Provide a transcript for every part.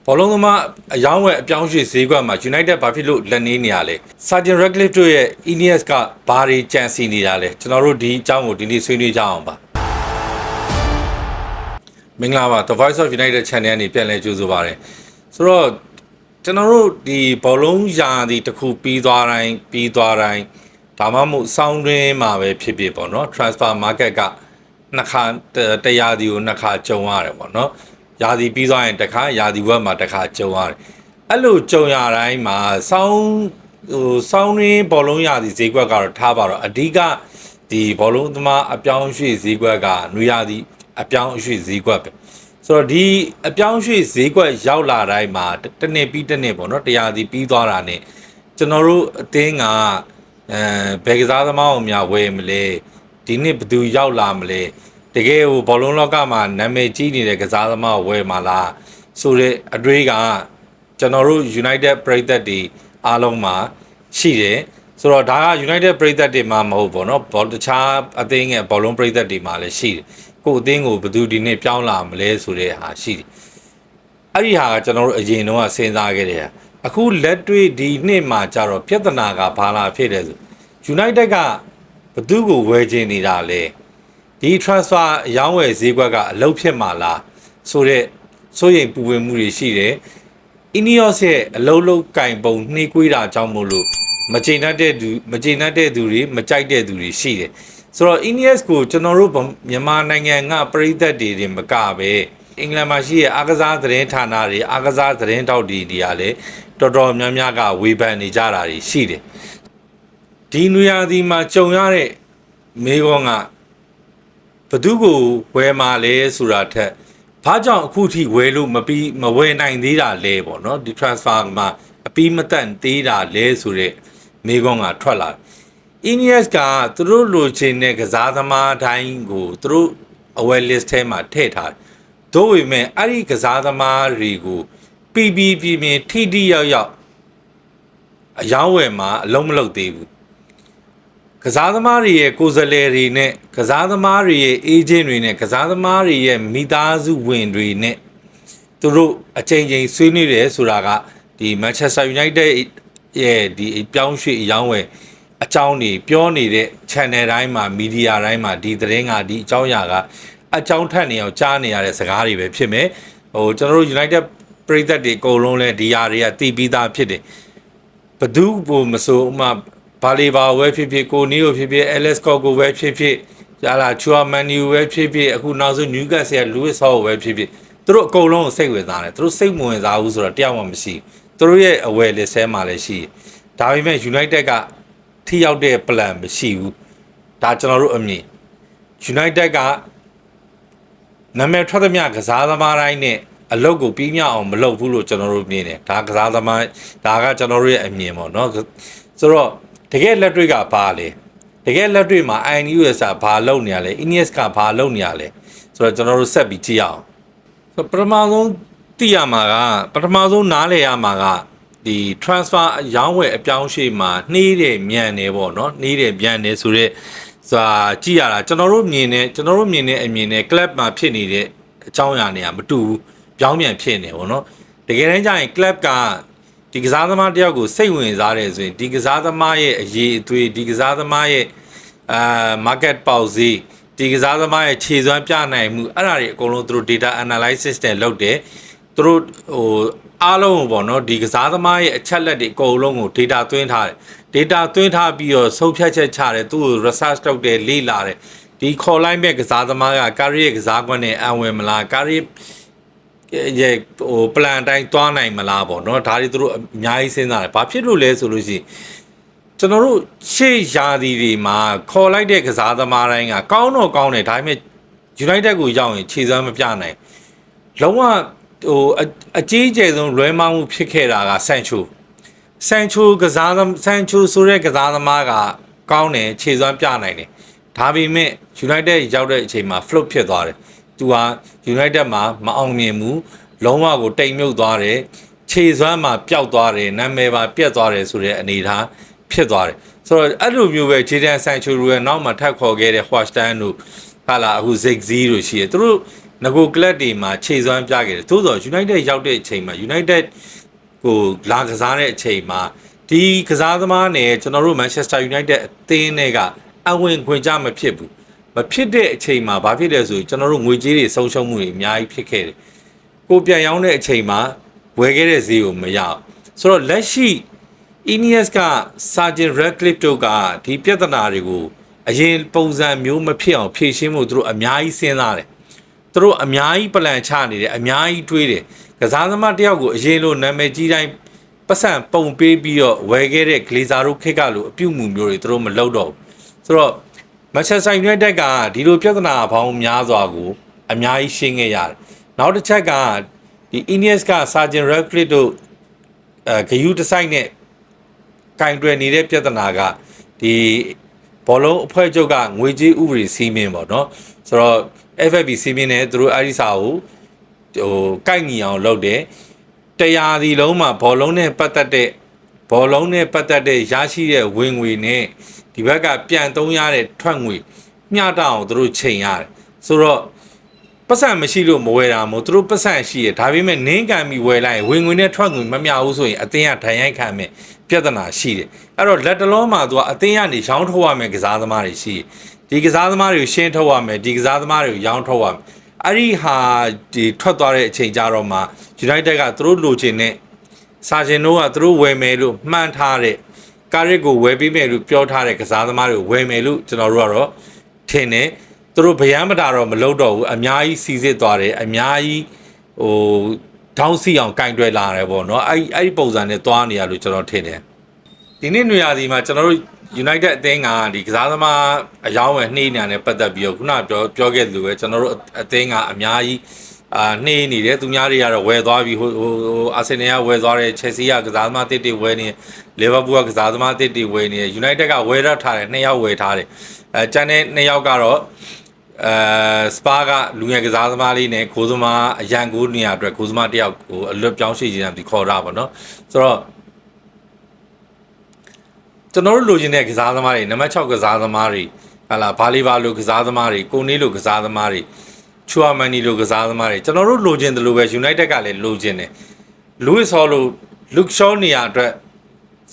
ဘောလုံးသမားအယောင်းဝယ်အပြောင်းရွှေ့ဈေးကွက်မှာ United ဘာဖြစ်လို့လက်နေနေရလဲ Sergeant Ratcliffe တို့ရဲ့ Ineos ကဘာတွေကြံစီနေတာလဲကျွန်တော်တို့ဒီအကြောင်းကိုဒီနေ့ဆွေးနွေးကြအောင်ပါမင်္ဂလာပါ The Voice of United Channel ကနေပြန်လည်ကြိုဆိုပါရစေဆိုတော့ကျွန်တော်တို့ဒီဘောလုံးရာသီတစ်ခုပြီးသွားတိုင်းဒါမှမဟုတ်စောင်းတွင်းမှာပဲဖြစ်ဖြစ်ပေါ့နော် transfer market ကနှစ်ခါတရားဒီကိုနှစ်ခါကြုံရတယ်ပေါ့နော်ရာသီပြီးသွားရင်တစ်ခါရာသီဝက်မှာတစ်ခါကြုံရတယ်အဲ့လိုကြုံရတိုင်းမှာစောင်းရင်းဘောလုံးရာသီဈေးကွက်ကတော့ထားပါတော့အဓိကဒီဘောလုံးသမားအပြောင်းရွှေ့ဈေးကွက်ကနွေရာသီအပြောင်းရွှေ့ဈေးကွက်ပဲဆိုတော့ဒီအပြောင်းရွှေ့ဈေးကွက်ရောက်လာတိုင်းမှာတစ်နှစ်ပြီးတစ်နှစ်ပေါ့နော်တရားစီပြီးသွားတာ ਨੇ ကျွန်တော်တို့အသင်းကဘယ်ကစားသမားကိုများဝယ်မလဲဒီနှစ်ဘယ်သူရောက်လာမလဲတကယ်ဟိုဘောလုံးလောကမှာနာမည်ကြီးနေတဲ့ကစားသမားကိုဝယ်မှာလားဆိုတဲ့အတွေးကကျွန်တော်တို့ United ပရိသတ်တွေအားလုံးမှာရှိတယ်ဆိုတော့ဒါက United ပရိသတ်တွေမှာမဟုတ်ပေါ့နော်ဘောတခြားအသင်းရဲ့ဘောလုံးပရိသတ်တွေမှာလည်းရှိတယ်ကိုအသင်းကိုဘယ်သူဒီနေ့ပြောင်းလာမလဲဆိုတဲ့ဟာရှိတယ်အဲ့ဒီဟာကကျွန်တော်တို့အရင်တော့စဉ်းစားခဲ့တယ်အခုလက်တွေ့ဒီနှစ်မှာကြတော့ပြဿနာကဘာလာဖြစ်လဲဆို United ကဘသူကိုဝယ်ချင်နေတာလဲဒီ transfer အယောင်းဝယ်ဈေးကွက်ကအလုပ်ဖြစ်မှာလားဆိုတဲ့စိုးရိမ်ပူပန်မှုတွေရှိတယ် Ineos ရဲ့အလုပ်လုပ်ကင်ပုံနှေးကွေးတာကြောင့်မို့လို့မကျေနပ်တဲ့သူတွေမကြိုက်တဲ့သူတွေရှိတယ်ဆိုတော့ Ineos ကိုကျွန်တော်တို့မြန်မာနိုင်ငံကပြည်သက်တွေမကပဲအင်္ဂလန်မှာရှိတဲ့အားကစားသတင်းဌာနတွေအားကစားသတင်းတောက်တွေကလည်းတော်တော်များများကဝေဖန်နေကြတာတွေရှိတယ်ဒီနွေရာသီမှာကြုံရတဲ့မေကောကဘသူကိုဝယ်มาလဲဆိုတာထက်ဘာကြောင့်အခုထိဝယ်လို့မဝယ်နိုင်သေးတာလဲပေါ့နော်ဒီ transfer မှာအပြီးမတန့်သေးတာလဲဆိုတဲ့မေကောကထွက်လာIneos ကသူတို့လိုချင်တဲ့ကစားသမားတိုင်းကိုသူတို့ aware list ထဲမှာထည့်ထားတယ်။သို့ပေမဲ့အဲ့ဒီကစားသမားတွေကိုပြင်းထိရောက်အယောင်းဝယ်မှာအလုံးမလုံးသေးဘူး။ကစားသမားတွေရဲ့ကိုယ်စားလှယ်တွေနဲ့ကစားသမားတွေရဲ့ agent တွေနဲ့ကစားသမားတွေရဲ့မိသားစုဝင်တွေနဲ့သူတို့အချိန်ဆွေးနွေးတယ်ဆိုတာကဒီ Manchester United ရဲ့ဒီပြောင်းရွှေ့အယောင်းဝယ်အကြောင်းတွေပြောနေတဲ့ channel တိုင်းမှာ media တိုင်းမှာဒီသတင်းကဒီအကြောင်းအရာကအကြောင်းထက်နေအောင်ကြားနေရတဲ့စကားတွေပဲဖြစ်မယ်ဟိုကျွန်တော်တို့ United ပရိသတ်တွေအကုန်လုံးလဲဒီຢာတွေကတည်ပြီးသားဖြစ်တယ်ဘဒူးဘို့မဆိုဥမာဘာလီဘာဝဲဖြစ်ဖြစ်ကိုနီယိုဖြစ်ဖြစ် Alex Scott ကိုဝဲဖြစ်ဖြစ်ဟာလာချူအာမန်နီဝဲဖြစ်ဖြစ်အခုနောက်ဆုံး Newcastle ရဲ့ Lewis Hall ဝဲဖြစ်ဖြစ်သူတို့အကုန်လုံးကိုစိတ်ဝင်စားတယ်သူတို့စိတ်မဝင်စားဘူးဆိုတော့တယောက်မှမရှိသူတို့ရဲ့ aware list ထဲမှာလည်းရှိဒါပေမဲ့ United ကထိရောက်တဲ့ plan မရှိဘူးဒါကျွန်တော်တို့အမြင် United ကနာမည်ထွက်သမျှကစားသမားတိုင်းနဲ့အလုပ်ကိုပြီးမြောက်အောင်မလုပ်ဘူးလို့ကျွန်တော်တို့မြင်တယ်ဒါကစားသမားဒါကကျွန်တော်တို့ရဲ့အမြင်ပေါ့နော်ဆိုတော့တကယ်လက်တွေ့ကဘာလဲတကယ်လက်တွေ့မှာ INUS ကဘာလုပ်နေရလဲ Ineos ကဘာလုပ်နေရလဲဆိုတော့ကျွန်တော်တို့ဆက်ပြီးကြည့်အောင်ဆိုပထမဆုံးသိရမှာကပထမဆုံးနားလည်ရမှာကဒီ transfer အယောင်းဝယ်အပြောင်းရွှေ့မှာနှေးတယ်မြန်တယ်ပေါ့နော်နှေးတယ်မြန်တယ်ဆိုတော့ဆိုတာကြည့်ရတာကျွန်တော်တို့မြင်တဲ့အမြင်နဲ့ club မှာဖြစ်နေတဲ့အကြောင်းအရာတွေကမတူဘူးပြောင်းပြန်ဖြစ်နေပေါ့နော်တကယ်တမ်းကျရင် club ကဒီကစားသမားတယောက်ကိုစိတ်ဝင်စားတယ်ဆိုရင်ဒီကစားသမားရဲ့အရေးအသွေးဒီကစားသမားရဲ့market ပေါက်ဈေးဒီကစားသမားရဲ့ခြေစွမ်းပြနိုင်မှုအဲ့ဒါတွေအကုန်လုံးသူတို့ data analysis နဲ့လုပ်တယ်သူတို့ဟိုအားလုံးပေါ့နော်ဒီကစားသမားရဲ့အချက်လက်တွေအကုန်လုံးကို data သွင်းထားတယ် data သွင်းထားပြီးတော့ဆုံးဖြတ်ချက်ချတယ်သူ့ကို research လုပ်တယ်လေ့လာတယ်ဒီခေါ်လိုက်မဲ့ကစားသမားကကာရီရဲ့ကစားကွက်နဲ့အံဝင်မလားကာရီရဲ့ဟို plan တိုင်းသွားနိုင်မလားပေါ့နော်ဒါတွေသူတို့အများကြီးစဉ်းစားတယ်ဘာဖြစ်လို့လဲဆိုလို့ရှိရင်ကျွန်တော်တို့ရှေ့ရာသီတွေမှာခေါ်လိုက်တဲ့ကစားသမားတိုင်းကကောင်းတော့ကောင်းတယ်ဒါပေမဲ့ United ကိုရောက်ရင်ခြေစွမ်းမပြနိုင်လုံးဝဟိုအကြီးကျယ်ဆုံးလွဲမှားမှုဖြစ်ခဲ့တာကဆန်ချိုဆိုတဲ့ကစားသမားကကောင်းတယ်ခြေစွမ်းပြနိုင်တယ်ဒါပေမဲ့ United ရောက်တဲ့အချိန်မှာ flop ဖြစ်သွားတယ်သူဟာ United မှာမအောင်မြင်ဘူးလုံးဝကိုတိမ်မြုပ်သွားတယ်ခြေစွမ်းမှာပျောက်သွားတယ်နာမည်ပါပြတ်သွားတယ်ဆိုတဲ့အနေအထားဖြစ်သွားတယ်ဆိုတော့အဲ့လိုမျိုးပဲဂျေဒန်ဆန်ချိုရဲ့နောက်မှာထပ်ခေါ်ခဲ့တဲ့ Hwastan တို့ဟာလာအခု Zigzi တို့ရှိတယ်သူတို့ ငကိုကလပ်တွေမှာခြေစွမ်းပြခဲ့တယ်သို့တော့ United ရောက်တဲ့အချိန်မှာ United ကိုလာကစားတဲ့အချိန်မှာဒီကစားသမားနဲ့ကျွန်တော်တို့ Manchester United အသင်းတွေကအဝင်ခွင့်ကြမဖြစ်ဘူးမဖြစ်တဲ့အချိန်မှာဘာဖြစ်လဲဆိုကျွန်တော်တို့ငွေကြေးတွေဆုံးရှုံးမှုတွေအများကြီးဖြစ်ခဲ့တယ်ကိုပြန်ရောက်တဲ့အချိန်မှာဝယ်ခဲ့တဲ့ဈေးကိုမရအောင်ဆိုတော့လက်ရှိ Ineos က Sergeant Radcliffe တို့ကဒီပြဿနာတွေကိုအရင်ပုံစံမျိုးမဖြစ်အောင်ဖြေရှင်းဖို့သူတို့အများကြီးစဉ်းစားတယ်သူတို့အများကြီးပလန်ချနေတယ်အများကြီးတွေးတယ်ကစားသမားတယောက်ကိုအရင်လိုနာမည်ကြီးတိုင်းပတ်စံပုံပေးပြီးတော့ဝယ်ခဲ့တဲ့ Glazer တို့ခက်ကလို့အပြုတ်မှုမျိုးတွေသူတို့မလုပ်တော့ဘူးဆိုတော့ Manchester United ကဒီလိုပြဿနာပေါင်းများစွာကိုအများကြီးရှင်းခဲ့ရတယ်နောက်တစ်ချက်ကဒီ Ineos က Sergeant Radcliffe တို့ဂယူးတစ်ဆိုင်နဲ့ကင်တွယ်နေတဲ့ပြဿနာကဒီဘောလုံးအဖွဲ့ချုပ်ကငွေကြေးဥပဒေစီမင်းပေါ့နော်ဆိုတော့ FFP စီမင်းနဲ့သူတို့အဲ့ဒီစာကိုကိုက်ညီအောင်လုပ်တယ်တရားစီလုံးမှာဘောလုံးနဲ့ပတ်သက်တဲ့ရရှိတဲ့ဝင်ငွေနဲ့ဒီဘက်ကပြန်သုံးရတဲ့ထွက်ငွေမျှတအောင်သူတို့ချိန်ရတယ်ဆိုတော့ပတ်စံမရှိလို့မဝယ်တာမို့သူတို့ပတ်စံရှိရဒါပေမဲ့နင်းကန်ပြီးဝယ်လိုက်ဝင်ငွေနဲ့ထွက်ငွေမမျှဘူးဆိုရင်အတင်းကဒဏ်ရိုက်ခံမယ်ပြဿနာရှိတယ်အဲ့တော့လက်တလုံးမှာသူကအတင်းကနေရောင်းထုတ်ရမယ်ကစားသမားတွေရှိဒီကစားသမားတွေကိုရှင်းထုတ်ရမယ်ဒီကစားသမားတွေကိုရောင်းထုတ်ရမယ်အဲ့ဒီဟာဒီထွက်သွားတဲ့အချိန်ကြတော့မှ United ကသူတို့လိုချင်တဲ့စာရှင်တို့ကသူတို့ဝယ်မယ်လို့မှန်းထားတဲ့ကားရစ်ကိုဝယ်ပေးမယ်လို့ပြောထားတဲ့ကစားသမားတွေကိုဝယ်မယ်လို့ကျွန်တော်တို့ကတော့ထင်တယ်သူတို့ဗျမ်းမတာတော့မလုပ်တော့ဘူးအများကြီးစီစစ်သွားတယ်အများကြီးထောင်းစီအောင်ကင်တွယ်လာတယ်ပေါ့နော်အဲ့ဒီပုံစံနဲ့သွားနေရလို့ကျွန်တော်ထင်တယ်ဒီနေ့နွေရာသီမှာကျွန်တော်တို့ United အသင်းကဒီကစားသမားအယောင်းဝယ်နှိမ့်နေတယ်ပတ်သက်ပြီးတော့ခုနပြောခဲ့သလိုပဲကျွန်တော်တို့အသင်းကအများကြီးနှိမ့်နေတယ်သူများတွေကတော့ဝယ်သွားပြီးဟိုအာဆင်နယ်ကဝယ်သွားတယ်ချက်စီကကစားသမားတစ်တွေဝယ်နေလီဗာပူးကကစားသမားတစ်တွေဝယ်နေ United ကဝယ်ရထားတယ်2ယောက်ဝယ်ထားတယ်ကျန်တဲ့2ယောက်ကတော့စပါကလူငယ်ကစားသမားလေးနဲ့ခိုးသမားအရန်ကိုနေရာအတွက်ခိုးသမားတယောက်ကိုအလွတ်ပြောင်းရွှေ့ခြင်းပြီးခေါ်တာပေါ့နော်ဆိုတော့ကျွန်တော်တို့လိုချင်တဲ့ကစားသမားတွေနံပါတ်6ကစားသမားတွေဟာလာဘာလီဘာလိုကစားသမားတွေကိုနေလိုကစားသမားတွေချူအာမန်နီလိုကစားသမားတွေကျွန်တော်တို့လိုချင်တယ်လို့ပဲ United ကလည်းလိုချင်တယ်လူးစ်ဟော်လိုလူကရှောနေရာအတွက်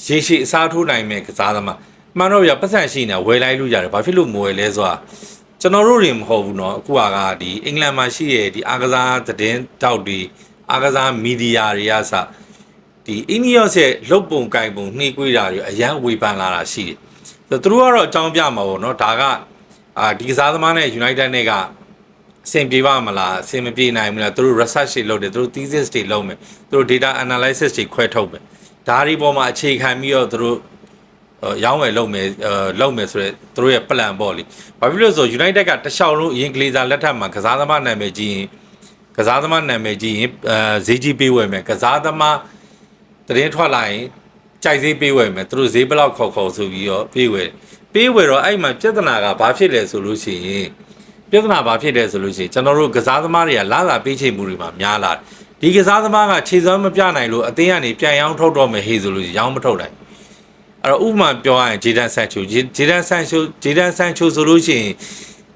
ရေရှည်အစားထိုးနိုင်မဲ့ကစားသမားမှန်တော့ပြပတ်စံရှိနေဝယ်လိုက်လို့ရတယ်ဘာဖြစ်လို့မဝယ်လဲဆိုတာကျွန်တော်တို့တွေမဟုတ်ဘူးเนาะအခုကဒီအင်္ဂလန်မှာရှိတဲ့ဒီအားကစားသတင်းတောက်တွေအားကစားမီဒီယာတွေကစဒီ Ineos ရဲ့လုတ်ပုံကိုင်ပုံနှိကွေးတာတွေအရန်ဝေဖန်လာတာရှိတယ်ဆိုတော့သူတို့ကတော့အကြောင်းပြမှာပေါ့เนาะဒါကဒီကစားသမားနဲ့ United နဲ့ကအဆင်ပြေပါမလားအဆင်မပြေနိုင်ဘူးလားသူတို့ research တွေလုပ်တယ်သူတို့ thesis တွေလုပ်မယ်သူတို့ data analysis တွေခွဲထုတ်မယ်ဒါတွေပေါ်မှာအခြေခံပြီးတော့သူတို့ရောင်းဝယ်လုပ်မယ်ဆိုတော့သူတို့ရဲ့ plan ပေါ့လေဘာဖြစ်လို့ဆို United ကတခြားလုံးအရင် Glazer လက်ထက်မှာကစားသမားနာမည်ကြီးရင်ဈေးကြီးပေးဝယ်မယ်ကစားသမားတရင်ထွက်လာရင်ကြိုက်ဈေးပေးဝယ်မယ်သူတို့ဈေးဘယ်လောက်ခေါ်ဆိုပြီးတော့ပေးဝယ်တော့အဲ့မှာပြဿနာကဘာဖြစ်လဲဆိုလို့ရှိရင်ကျွန်တော်တို့ကစားသမားတွေကလာလာပေးချေမှုတွေမှာများလာဒီကစားသမားကခြေစွမ်းမပြနိုင်လို့အသင်းကနေပြန်ရောင်းထုတ်တော့မယ်ဟေးဆိုလို့ရောင်းမထုတ်နိုင်အဲ့တော့ဥပမာပြောရရင်ဂျေဒန်ဆန်ချိုဆိုလို့ရှိရင်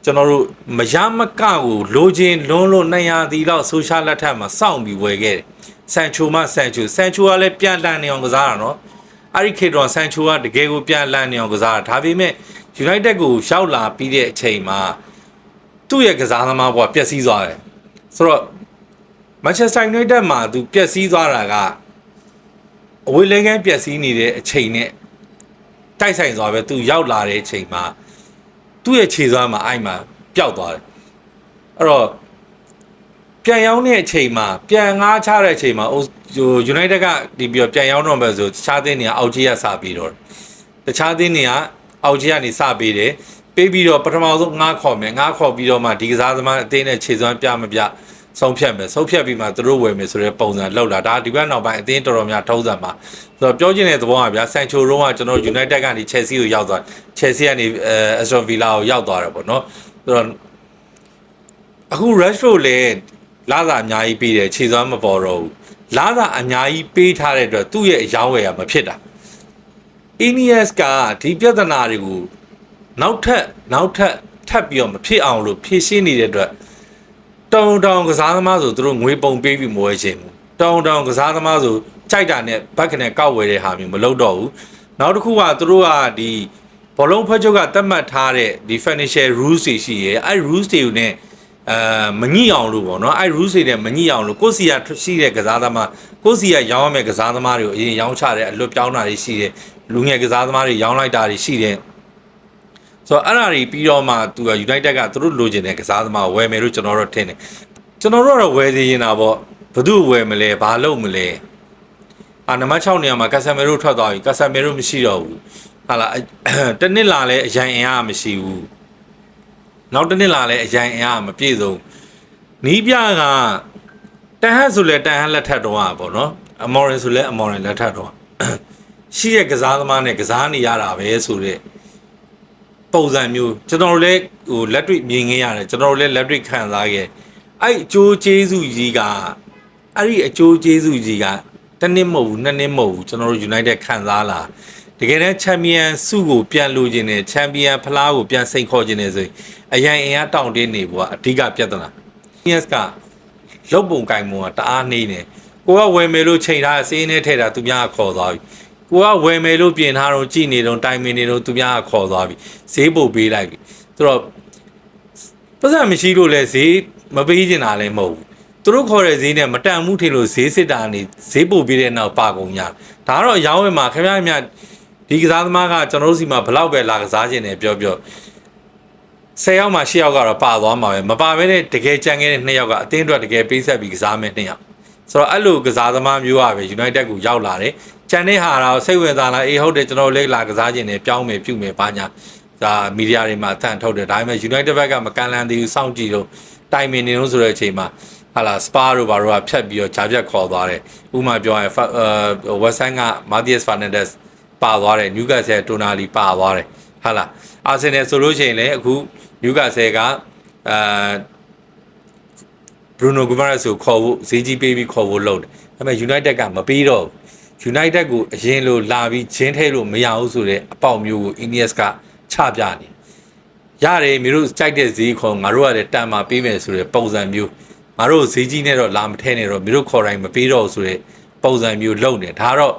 ကျွန်တော်တို့မရမကကိုလိုချင်လွန်းလို့200တီလောက်ဆိုရှယ်လက်ထက်မှာစောင့်ပြီးဝယ်ခဲ့တယ်ဆန်ချိုကလည်းပြန်လန်နေအောင်ကစားတာနော်အဲ့ဒီခေတ်တော့ဆန်ချိုကတကယ်ကိုပြန်လန်နေအောင်ကစားတာဒါပေမဲ့ United ကိုရောက်လာပြီးတဲ့အချိန်မှာသူ့ရဲ့ကစားသမားဘဝပျက်စီးသွားတယ်ဆိုတော့ Manchester United မှာသူပျက်စီးသွားတာကအဝေးလဲကန်းပျက်စီးနေတဲ့အချိန်နဲ့တိုက်ဆိုင်သွားပဲသူရောက်လာတဲ့အချိန်မှာသူ့ရဲ့ခြေစွမ်းမှာအဲ့မှာပျောက်သွားတယ်အဲ့တော့ပြန်ရောင်းတဲ့အချိန်မှာပြန်ငားချတဲ့အချိန်မှာ United ကဒီပြီးတော့ပြန်ရောင်းတော့မယ်ဆိုတခြားသင်းတွေကအောက်ကြီးကစပြီးတော့တခြားသင်းတွေကအောက်ကြီးကနေစပေးတယ်ပေးပြီးတော့ပထမဆုံးငားခေါ်ပြီးတော့မှဒီကစားသမားအသင်းနဲ့ခြေစွမ်းပြမပြဆုံးဖြတ်ပြီးမှသူတို့ဝယ်မယ်ဆိုတဲ့ပုံစံလောက်လာဒါဒီဘက်နောက်ပိုင်းအသင်းတော်တော်များထုံးစံမှာဆိုတော့ပြောချင်တဲ့သဘောကဗျာဆန်ချိုရုံးကကျွန်တော် United ကနေ Chelsea ကိုရောက်သွား Chelsea ကနေAston Villa ကိုရောက်သွားတယ်ပေါ့နော်ဆိုတော့အခု Rashford လည်းလာသာအများကြီးပေးတယ်ခြေစွမ်းမပေါ်တော့ဘူးလာသာအများကြီးပေးထားတဲ့အတွက်သူ့ရဲ့အယောင်းဝယ်ရမဖြစ်တာ Ineos ကဒီပြဿနာတွေကိုနောက်ထပ်ထပ်ပြီးတော့မဖြစ်အောင်လို့ဖြည့်ရှင်းနေတဲ့အတွက် တောင်ကစားသမားဆိုသူတို့ငွေပုံပေးပြီးမဝယ်ချင်ဘူးတောင်ကစားသမားဆိုကြိုက်တာနဲ့ဘက်ကနေကောက်ဝယ်တဲ့ဟာမျိုးမလုပ်တော့ဘူးနောက်တစ်ခုကသူတို့ကဒီဘောလုံးဖွဲ့ချုပ်ကသတ်မှတ်ထားတဲ့ဒီ financial rules တွေရှိရဲအဲ့ rules တွေကိုနဲ့မညှိအောင်လို့ပေါ့နော်အဲ့ rules တွေနဲ့မညှိအောင်လို့ကိုစီကရှိတဲ့ကစားသမားကိုစီကရောင်းရမယ့်ကစားသမားတွေကိုအရင်ရောင်းချတဲ့အလွတ်ပြောင်းတာတွေရှိတယ်လူငယ်ကစားသမားတွေရောင်းလိုက်တာတွေရှိတယ်ဆိုတော့အဲ့ဒါတွေပြီးတော့မှသူက United ကသူတို့လိုချင်တဲ့ကစားသမားဝယ်မယ်လို့ကျွန်တော်တို့ထင်တယ်ကျွန်တော်တို့ကတော့ဝယ်စီရင်တာပေါ့ဘယ်သူဝယ်မလဲဘာလုပ်မလဲနံပါတ်6နေရာမှာကာဆာမီရိုထွက်သွားပြီကာဆာမီရိုမရှိတော့ဘူးဟာလာတနစ်လာလဲအရင်အင်အားမရှိဘူးနောက်တနစ်လာလဲအရင်အင်အားမပြည့်စုံနီးပြကတန်ဟတ်ဆိုလဲတန်ဟတ်လက်ထက်တော့ပေါ့နော်အမော်ရင်ဆိုလဲအမော်ရင်လက်ထက်တော့ရှိတဲ့ကစားသမားနဲ့ကစားနေရတာပဲဆိုတဲ့ပုံစံမျိုးကျွန်တော်တို့လည်းဟိုလက်တွေ့မြင်ခဲ့ရတယ်ကျွန်တော်တို့လည်းလက်တွေ့ခံစားခဲ့အဲ့အကျိုးကျေးဇူးကြီးကအဲ့ဒီအကျိုးကျေးဇူးကြီးကတစ်နှစ်မဟုတ်ဘူးနှစ်နှစ်မဟုတ်ဘူးကျွန်တော်တို့ United ခံစားလာတကယ်တမ်းချန်ပီယံဆုကိုပြန်လိုချင်တယ်ချန်ပီယံဖလားကိုပြန်စိန်ခေါ်ချင်တယ်ဆိုရင်အရင်အင်အားတောင့်တင်းနေဖို့ကအဓိကပြဿနာ yes ကလုတ်ပုံကင်ပုံကတအားနှိမ့်နေကိုကဝယ်မယ်လို့ချိန်ထားစေးနေထဲတာသူများခေါ်သွားပြီကိုကဝယ်မယ်လို့ပြင်ထားတော့ကြည်နေတော့တိုင်မင်နေတော့သူများခေါ်သွားပြီဈေးပို့ပေးလိုက်ပြီဆိုတော့ပတ်စံမရှိလို့လဲဈေးမပေးချင်တာလည်းမဟုတ်ဘူးသူတို့ခေါ်တဲ့ဈေးနဲ့မတန်မှုထင်လို့ဈေးစစ်တာနေဈေးပို့ပေးတဲ့နောက်ပါကုန်ကြဒါကတော့ရောင်းဝယ်မှာခင်ဗျားများဒီကစားသမားကကျွန်တော်တို့စီမှာဘလောက်ပဲလာကစားခြင်းနဲ့ပြော10ယောက်မှ10ယောက်ကတော့ပါသွားမှာပဲမပါဘဲနဲ့တကယ်ကြံခဲ့တဲ့2ယောက်ကအသင်းအတွက်တကယ်ပေးဆက်ပြီးကစားမယ်2ယောက်ဆိုတော့အဲ့လိုကစားသမားမျိုးอ่ะပဲ United ကိုရောက်လာတယ်ကြံတဲ့ဟာတော့စိတ်ဝင်စားလာအေးဟုတ်တယ်ကျွန်တော်လေးလာကစားခြင်းနဲ့ပြောင်းမယ်ပြုမယ်ဘာညာဒါမီဒီယာတွေမှာအသံထုတ်တယ်ဒါပေမဲ့ United ဘက်ကမကန်လန်သေးဘူးစောင့်ကြည့်လို့တိုင်မင်နေလို့ဆိုတဲ့အချိန်မှာဟာလာစပါတို့ဘာတို့ကဖြတ်ပြီးတော့ဂျာပြတ်ခေါ်သွားတယ်ဥမာပြောရင်ဝက်ဆန်ကမာတီယက်ဖာနန်ဒက်စ်ပါသွားတယ်နျူကာဆယ်တိုနာလီပါသွားတယ်ဟာလာအာဆင်နယ်ဆိုလို့ရှိရင်လည်းအခုနျူကာဆယ်ကဘရူနိုဂူမာရက်စ်ကိုခေါ်ဖို့ဈေးကြီးပေးပြီးခေါ်ဖို့လုပ်တယ်ဒါပေမဲ့ United ကမပေးတော့ United ကိုအရင်လိုလာပြီးချင်းထဲလို့မရဘူးဆိုတဲ့အပေါက်မျိုးကို Ineos ကချပြနေရတယ်မျိုးတို့ကြိုက်တဲ့ဈေးခေါ်ငါတို့ကလည်းတန်မာပေးမယ်ဆိုတဲ့ပုံစံမျိုးငါတို့ဈေးကြီးနဲ့တော့လာမထဲနဲ့တော့မျိုးတို့ခေါ်တိုင်းမပေးတော့ဆိုတဲ့ပုံစံမျိုးလုပ်နေဒါတော့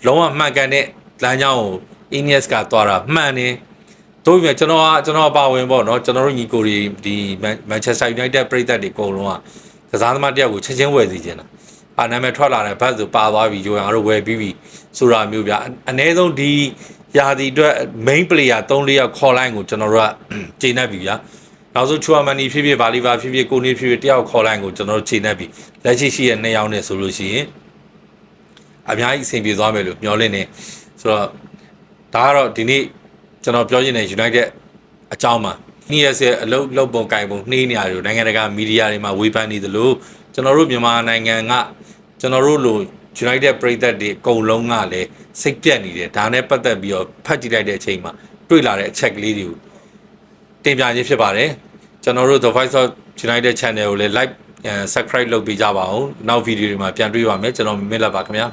လုံးဝမှန်ကန်တဲ့လမ်းကြောင်းကို Ineos ကသွားတာမှန်တယ်တို့ပြကျွန်တော်ပါဝင်ပေါ့နော်ကျွန်တော်တို့ညီကိုတွေဒီ Manchester United ပြည်သက်တွေအကုန်လုံးကစားသမားတယောက်ကိုချက်ချင်းဝယ်စီခြင်းတာနာမည်ထွက်လာတဲ့ဘတ်ဆိုပါသွားပြီကျွန်တော်တို့ဝယ်ပြီးပြီဆိုတာမျိုးဗျအနည်းဆုံးဒီယာဒီအတွက် main player 3-4ယောက်ခေါ်လိုက်ကိုကျွန်တော်တို့ကချိန်နေပြီဗျာနောက်ဆုံးချူအာမန်နီဖြစ်ဖြစ်ဗာလီဗာဖြစ်ဖြစ်ကိုနေဖြစ်ဖြစ်တယောက်ခေါ်လိုက်ကိုကျွန်တော်တို့ချိန်နေပြီလက်ရှိရှိရဲ့2ယောက်နဲ့ဆိုလို့ရှိရင်အများကြီးအဆင်ပြေသွားမယ်လို့မျှော်လင့်နေဆိုတော့ဒါကတော့ဒီနေ့ကျွန်တော်ပြောချင်တဲ့ United အကြောင်းမှာIneosရဲ့အလုပ်ပုံကင်ပုံနှေးနေရတယ်နိုင်ငံတကာမီဒီယာတွေမှာဝေဖန်နေသလိုကျွန်တော်တို့မြန်မာနိုင်ငံကကျွန်တော်တို့လို United ပြည်သက်တွေအကုန်လုံးကလည်းစိတ်ပြတ်နေတယ်ဒါနဲ့ပတ်သက်ပြီးတော့ဖတ်ကြည့်လိုက်တဲ့အချိန်မှာတွေ့လာတဲ့အချက်ကလေးတွေကိုတင်ပြခြင်းဖြစ်ပါတယ်ကျွန်တော်တို့ The Voice of United Channel ကိုလည်း like subscribe လုပ်ပေးကြပါဦးနောက်ဗီဒီယိုတွေမှာပြန်တွေ့ပါမယ်ကျွန်တော်မမေ့လက်ပါခင်ဗျာ